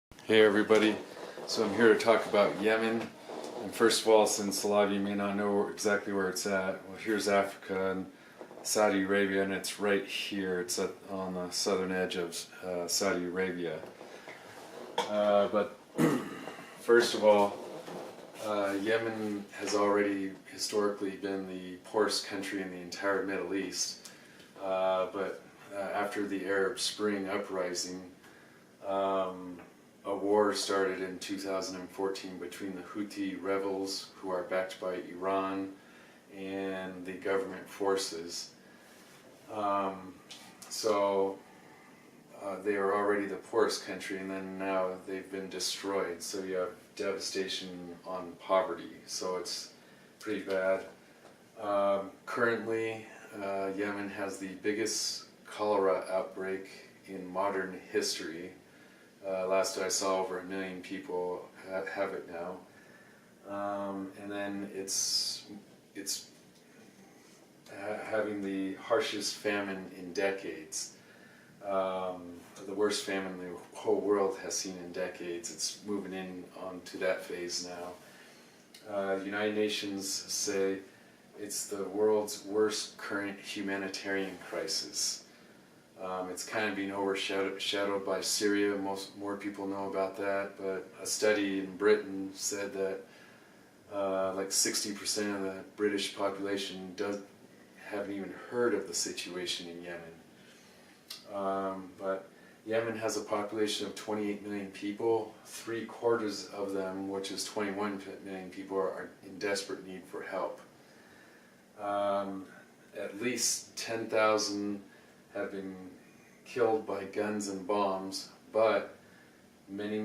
Hey everybody, so I'm here to talk about Yemen. And first of all, since a lot of you may not know exactly where it's at, well, here's Africa and Saudi Arabia, and it's right here. It's on the southern edge of Saudi Arabia. But first of all, Yemen has already historically been the poorest country in the entire Middle East. But after the Arab Spring uprising, a war started in 2014 between the Houthi rebels, who are backed by Iran, and the government forces. So they are already the poorest country, and then now they've been destroyed. So you have devastation on poverty. So it's pretty bad. Currently, Yemen has the biggest cholera outbreak in modern history. Last I saw, over 1 million people have it now, and then it's having the harshest famine in decades, the worst famine the whole world has seen in decades. It's moving in onto that phase now. The United Nations say it's the world's worst current humanitarian crisis. It's kind of being overshadowed by Syria. More people know about that, but a study in Britain said that like 60% of the British population haven't even heard of the situation in Yemen. But Yemen has a population of 28 million people. 3/4 of them, which is 21 million people, are in desperate need for help. At least 10,000 have been killed by guns and bombs, but many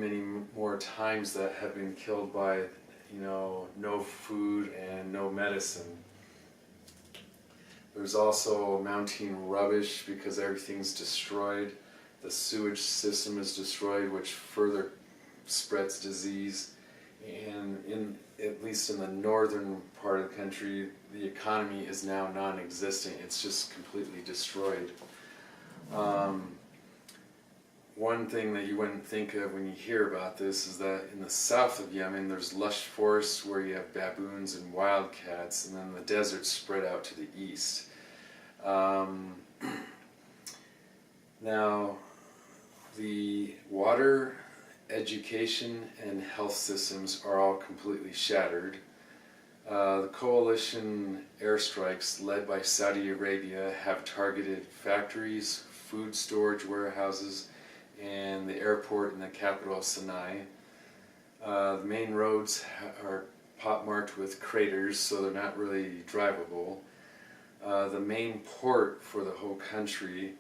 more times that have been killed by, no food and no medicine. There's also mounting rubbish because everything's destroyed. The sewage system is destroyed, which further spreads disease. And at least in the northern part of the country, the economy is now non-existent. It's just completely destroyed. One thing that you wouldn't think of when you hear about this is that in the south of Yemen there's lush forests where you have baboons and wildcats, and then the deserts spread out to the east. Now, the water, education, and health systems are all completely shattered. The coalition airstrikes led by Saudi Arabia have targeted factories, food storage warehouses, and the airport in the capital of Sinai. The main roads are pockmarked with craters, so they're not really drivable. The main port for the whole country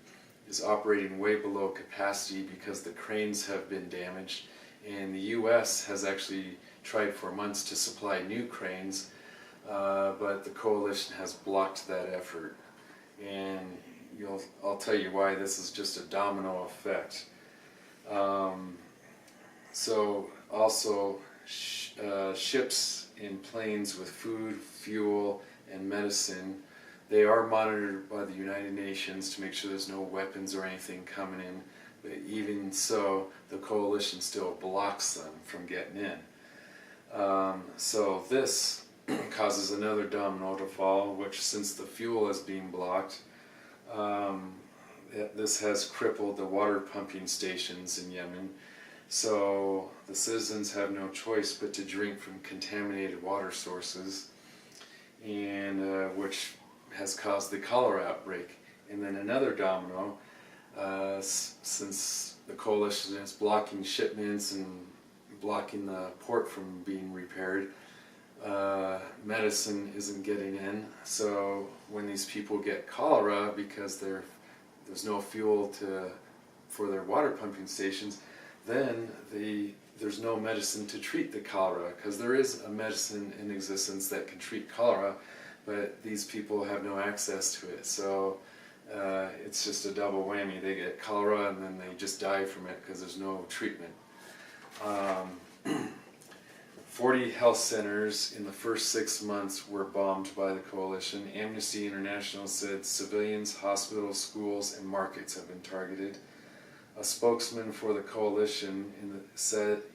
is operating way below capacity because the cranes have been damaged, and the U.S. has actually tried for months to supply new cranes, but the coalition has blocked that effort. And I'll tell you why. This is just a domino effect. So also ships and planes with food, fuel, and medicine, they are monitored by the United Nations to make sure there's no weapons or anything coming in, but even so, the coalition still blocks them from getting in. So this causes another domino to fall, which, since the fuel is being blocked, this has crippled the water pumping stations in Yemen. So the citizens have no choice but to drink from contaminated water sources, and which has caused the cholera outbreak. And then another domino, since the coalition is blocking shipments and blocking the port from being repaired, medicine isn't getting in. So when these people get cholera because there's no fuel for their water pumping stations, then there's no medicine to treat the cholera, because there is a medicine in existence that can treat cholera, but these people have no access to it. So it's just a double whammy. They get cholera and then they just die from it because there's no treatment. 40 health centers in the first 6 months were bombed by the coalition. Amnesty International said civilians, hospitals, schools, and markets have been targeted. a spokesman for the coalition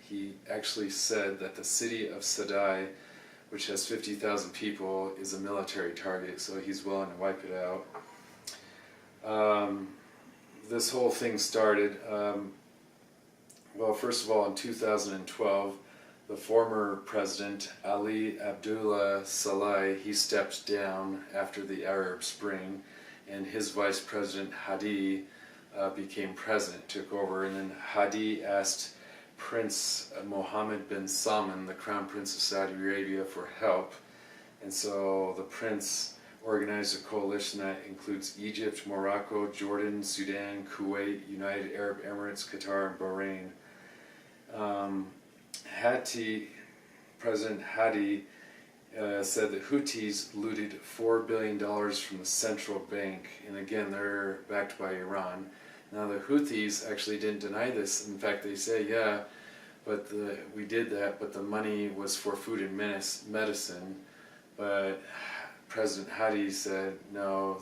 he actually said that the city of Sadai, which has 50,000 people, is a military target, so he's willing to wipe it out. This whole thing started, well, first of all, in 2012, the former president, Ali Abdullah Saleh, he stepped down after the Arab Spring, and his vice president, Hadi, became president, took over, and then Hadi asked Prince Mohammed bin Salman, the Crown Prince of Saudi Arabia, for help, and so the prince organized a coalition that includes Egypt, Morocco, Jordan, Sudan, Kuwait, United Arab Emirates, Qatar, and Bahrain. President Hadi said the Houthis looted $4 billion from the central bank, and again, they're backed by Iran. Now the Houthis actually didn't deny this. In fact, they say, yeah, but we did that, but the money was for food and medicine. But President Hadi said, no,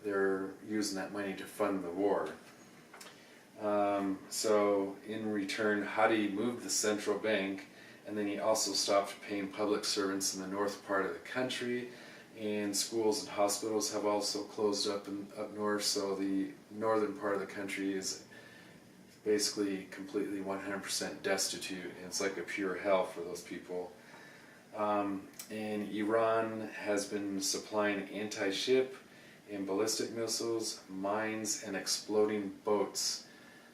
they're using that money to fund the war. So in return, Hadi moved the central bank, and then he also stopped paying public servants in the north part of the country, and schools and hospitals have also closed up north, so the northern part of the country is basically completely 100% destitute, and it's like a pure hell for those people. And Iran has been supplying anti-ship and ballistic missiles, mines, and exploding boats,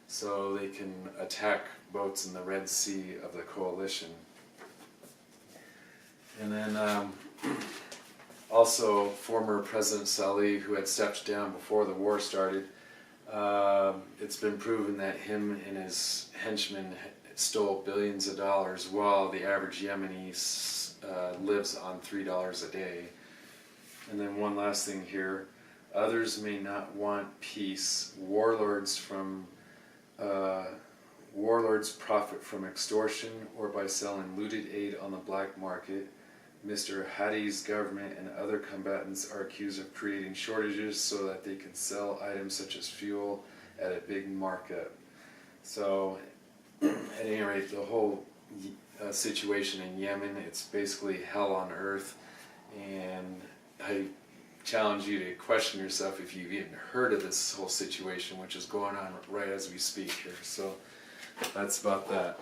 so they can attack boats in the Red Sea of the coalition. And then also former President Saleh, who had stepped down before the war started, it's been proven that him and his henchmen stole billions of dollars, while the average Yemeni lives on $3 a day. And then one last thing here, others may not want peace. Warlords profit from extortion or by selling looted aid on the black market. Mr. Hadi's government and other combatants are accused of creating shortages so that they can sell items such as fuel at a big markup. So, at any rate, the whole situation in Yemen, it's basically hell on earth, and I challenge you to question yourself if you've even heard of this whole situation, which is going on right as we speak here. So, that's about that.